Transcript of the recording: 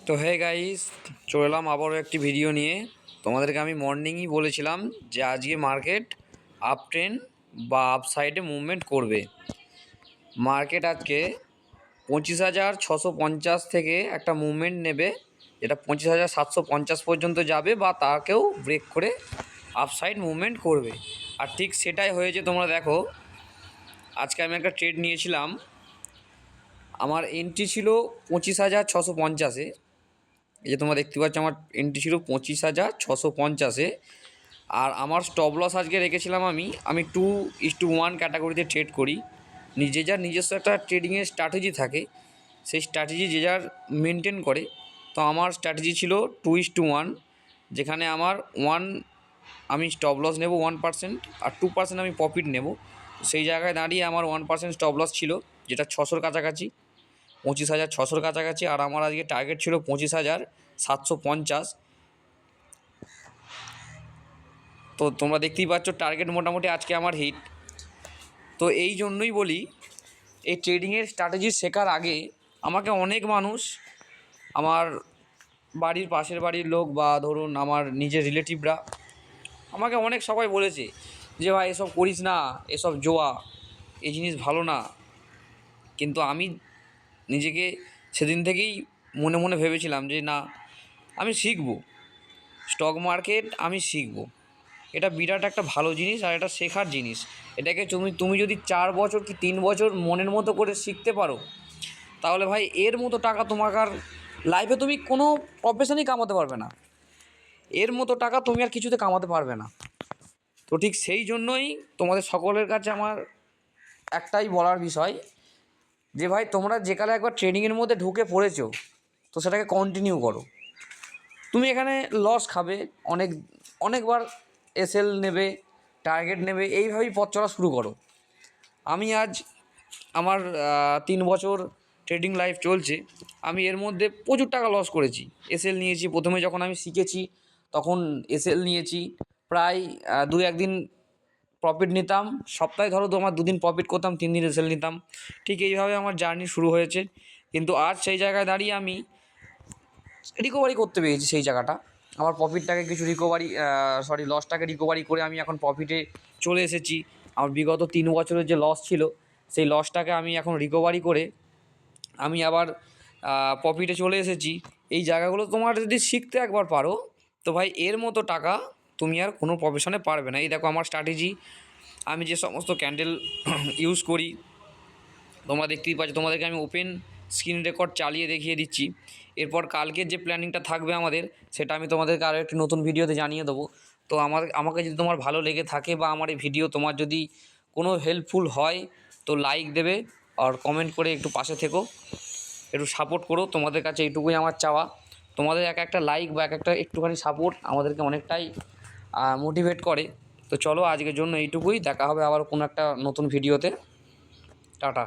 তো hey guys, চলে এলাম আবারও একটি ভিডিও নিয়ে। তোমাদেরকে আমি মর্নিংই বলেছিলাম যে আজকে মার্কেট আপ ট্রেন্ড বা আপ সাইডে মুভমেন্ট করবে। মার্কেট আজকে 25,650 থেকে একটা মুভমেন্ট নেবে, যেটা 25,750 পর্যন্ত যাবে বা তাকেও ব্রেক করে আপ সাইড মুভমেন্ট করবে। আর ঠিক সেটাই হয়েছে। তোমরা দেখো, আজকে আমি একটা ট্রেড নিয়েছিলাম। আমার এন্ট্রি ছিল 25,650-এ। এই যে তোমরা দেখতে পাচ্ছ, আমার এন্ট্রি ছিল 25,650-এ। আর আমার স্টপ লস আজকে রেখেছিলাম আমি 2:1 ক্যাটাগরিতে ট্রেড করি। যে যার নিজস্ব একটা ট্রেডিংয়ের স্ট্র্যাটেজি থাকে, সেই স্ট্র্যাটেজি যে যার মেনটেন করে। তো আমার স্ট্র্যাটেজি ছিল 2:1, যেখানে আমার আমি স্টপ লস নেব 1% আর 2% আমি প্রফিট নেব। সেই জায়গায় দাঁড়িয়ে আমার 1% স্টপ লস ছিল, যেটা 600-র কাছাকাছি, 25,600-র কাছাকাছি। আর আমার আজকে টার্গেট ছিল 25,750। তো তোমরা দেখতেই পাচ্ছ টার্গেট মোটামুটি আজকে আমার হিট। তো এই জন্যই বলি, এই ট্রেডিংয়ের স্ট্র্যাটেজি শেখার আগে আমাকে অনেক মানুষ, আমার বাড়ির পাশের বাড়ির লোক বা ধরুন আমার নিজের রিলেটিভরা, আমাকে অনেক সবাই বলেছে যে ভাই এসব করিস না, এসব জোয়া, এই জিনিস ভালো না। কিন্তু আমি নিজেকে সেদিন থেকেই মনে মনে ভেবেছিলাম যে না, আমি শিখব, স্টক মার্কেট আমি শিখব। এটা বিরাট একটা ভালো জিনিস আর এটা শেখার জিনিস। এটাকে তুমি যদি 4 বছর কি 3 বছর মনের মতো করে শিখতে পারো, তাহলে ভাই এর মতো টাকা তোমাকে আর লাইফে তুমি কোনো প্রফেশনেই কামাতে পারবে না। এর মতো টাকা তুমি আর কিছুতে কামাতে পারবে না। তো ঠিক সেই জন্যই তোমাদের সকলের কাছে আমার একটাই বলার বিষয় যে ভাই, তোমরা যে কালে একবার ট্রেডিংয়ের মধ্যে ঢুকে পড়েছো, তো সেটাকে কন্টিনিউ করো। তুমি এখানে লস খাবে, অনেকবার এসএল নেবে, টার্গেট নেবে, এইভাবেই পথ চলা শুরু করো। আমি আজ আমার 3 বছর ট্রেডিং লাইফ চলছে। আমি এর মধ্যে প্রচুর টাকা লস করেছি। এসএল নিয়েছি, প্রথমে যখন আমি শিখেছি তখন এসএল নিয়েছি। প্রায় 2-1 দিন প্রফিট নিতাম, সপ্তাহে ধরো তোমার 2 দিন প্রফিট করতাম, 3 দিন এসএল নিতাম। ঠিক এইভাবে আমার জার্নি শুরু হয়েছে। কিন্তু আজ সেই জায়গায় দাঁড়িয়ে আমি রিকভারি করতে পেরেছি। সেই জায়গাটা আমার প্রফিটটাকে কিছু লসটাকে রিকভারি করে আমি এখন প্রফিটে চলে এসেছি। আমার বিগত 3 বছরের যে লস ছিল, সেই লসটাকে আমি এখন রিকভারি করে আমি আবার প্রফিটে চলে এসেছি। এই জায়গাগুলো তোমার যদি শিখতে একবার পারো, তো ভাই এর মতো টাকা তুমি আর কোনো প্রফেশনে পারবে না। এই দেখো আমার স্ট্র্যাটেজি, আমি যে সমস্ত ক্যান্ডেল ইউজ করি তোমরা দেখতেই পাচ্ছ। তোমাদেরকে আমি ওপেন স্ক্রিন রেকর্ড চালিয়ে দেখিয়ে দিচ্ছি। এরপর কালকের যে প্ল্যানিংটা থাকবে আমাদের, সেটা আমি তোমাদেরকে আরও একটি নতুন ভিডিওতে জানিয়ে দেবো। তো আমাকে যদি তোমার ভালো লেগে থাকে বা আমার এই ভিডিও তোমার যদি কোনো হেল্পফুল হয়, তো লাইক দেবে আর কমেন্ট করে একটু পাশে থেকো, একটু সাপোর্ট করো। তোমাদের কাছে এইটুকুই আমার চাওয়া। তোমাদের একটা লাইক বা একটা একটুখানি সাপোর্ট আমাদেরকে অনেকটাই মোটিভেট করে। তো চলো, আজকের জন্য এইটুকুই। দেখা হবে আবার কোনো একটা নতুন ভিডিওতে। টাটা।